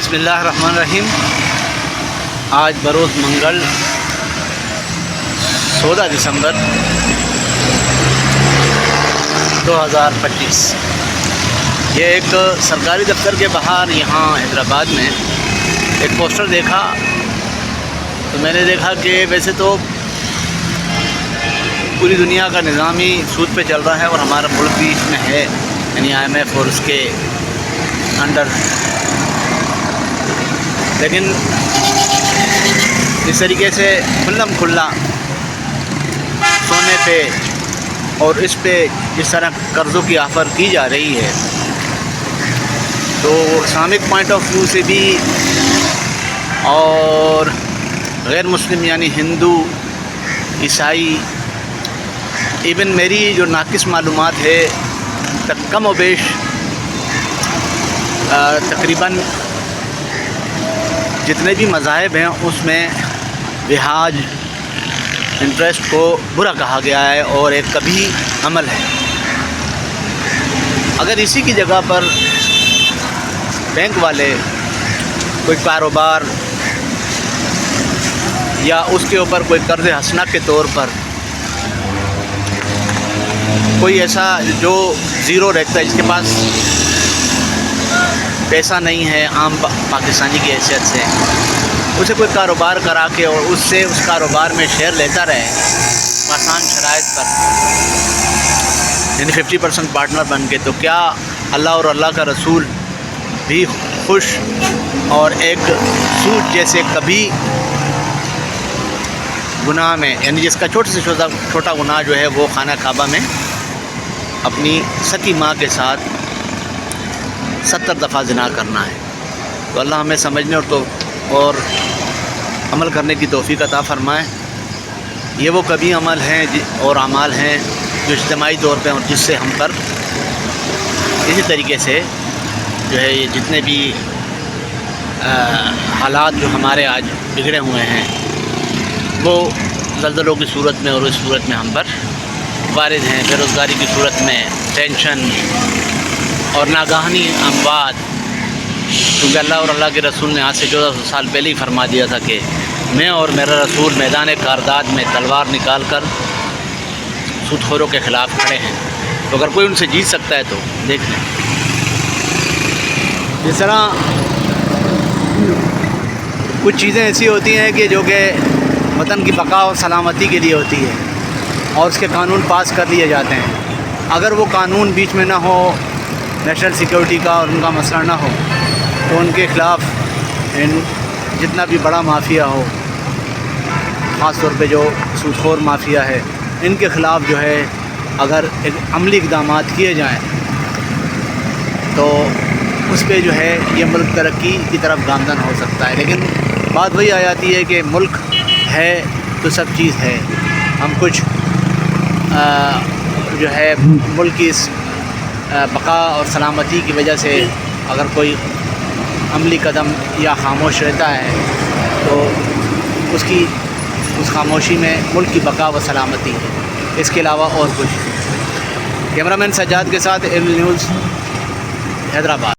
بسم اللہ الرحمن الرحیم۔ آج بروز منگل 16 دسمبر 2025 یہ ایک سرکاری دفتر کے باہر یہاں حیدرآباد میں ایک پوسٹر دیکھا تو میں نے دیکھا کہ ویسے تو پوری دنیا کا نظام ہی سود پہ چل رہا ہے اور ہمارا ملک بھی اس میں ہے، یعنی IMF اور اس کے انڈر، لیکن اس طریقے سے کھلم کھلا سونے پہ اور اس پہ جس طرح قرضوں کی آفر کی جا رہی ہے تو اسلامک پوائنٹ آف ویو سے بھی اور غیر مسلم یعنی ہندو، عیسائی، ایون میری جو ناقص معلومات ہے کم و بیش تقریباً جتنے بھی مذاہب ہیں اس میں بیاج انٹرسٹ کو برا کہا گیا ہے اور ایک کبھی عمل ہے۔ اگر اسی کی جگہ پر بینک والے کوئی کاروبار یا اس کے اوپر کوئی قرض حسنہ کے طور پر کوئی ایسا جو زیرو رہتا ہے، جس کے پاس پیسہ نہیں ہے عام پاکستانی کی حیثیت سے، اسے کوئی کاروبار کرا کے اور اس سے اس کاروبار میں شیئر لیتا رہے آسان شرائط پر، یعنی 50% پارٹنر بن کے، تو کیا اللہ اور اللہ کا رسول بھی خوش؟ اور ایک سود جیسے کبھی گناہ میں، یعنی جس کا چھوٹے سے چھوٹا گناہ جو ہے وہ خانہ کعبہ میں اپنی سکی ماں کے ساتھ 70 دفعہ زنا کرنا ہے۔ تو اللہ ہمیں سمجھنے اور عمل کرنے کی توفیق عطا فرمائے۔ یہ وہ کبھی عمل ہیں اور اعمال ہیں جو اجتماعی طور پہ اور جس سے ہم پر اسی طریقے سے جو ہے یہ جتنے بھی حالات جو ہمارے آج بگڑے ہوئے ہیں وہ زلزلوں کی صورت میں اور اس صورت میں ہم پر وارد ہیں، بے روزگاری کی صورت میں، ٹینشن اور ناگہانی اموات، کیونکہ اللہ اور اللہ کے رسول نے آج سے 1400 سال پہلے ہی فرما دیا تھا کہ میں اور میرا رسول میدان کارداد میں تلوار نکال کر سود خوروں کے خلاف کھڑے ہیں، تو اگر کوئی ان سے جیت سکتا ہے تو دیکھ لیں۔ جس طرح کچھ چیزیں ایسی ہوتی ہیں کہ جو کہ وطن کی بقا اور سلامتی کے لیے ہوتی ہے اور اس کے قانون پاس کر لیے جاتے ہیں، اگر وہ قانون بیچ میں نہ ہو، نیشنل سیکیورٹی کا اور ان کا مسئلہ نہ ہو، تو ان کے خلاف جتنا بھی بڑا مافیا ہو، خاص طور پہ جو سود خور مافیا ہے، ان کے خلاف جو ہے اگر ایک عملی اقدامات کیے جائیں تو اس پہ جو ہے یہ ملک ترقی کی طرف گامزن ہو سکتا ہے۔ لیکن بات وہی آ جاتی ہے کہ ملک ہے تو سب چیز ہے، ہم کچھ جو ہے ملک کی اس بقا اور سلامتی کی وجہ سے اگر کوئی عملی قدم یا خاموش رہتا ہے تو اس خاموشی میں ملک کی بقا و سلامتی ہے، اس کے علاوہ اور کچھ۔ کیمرہ مین سجاد کے ساتھ ایل نیوز حیدرآباد۔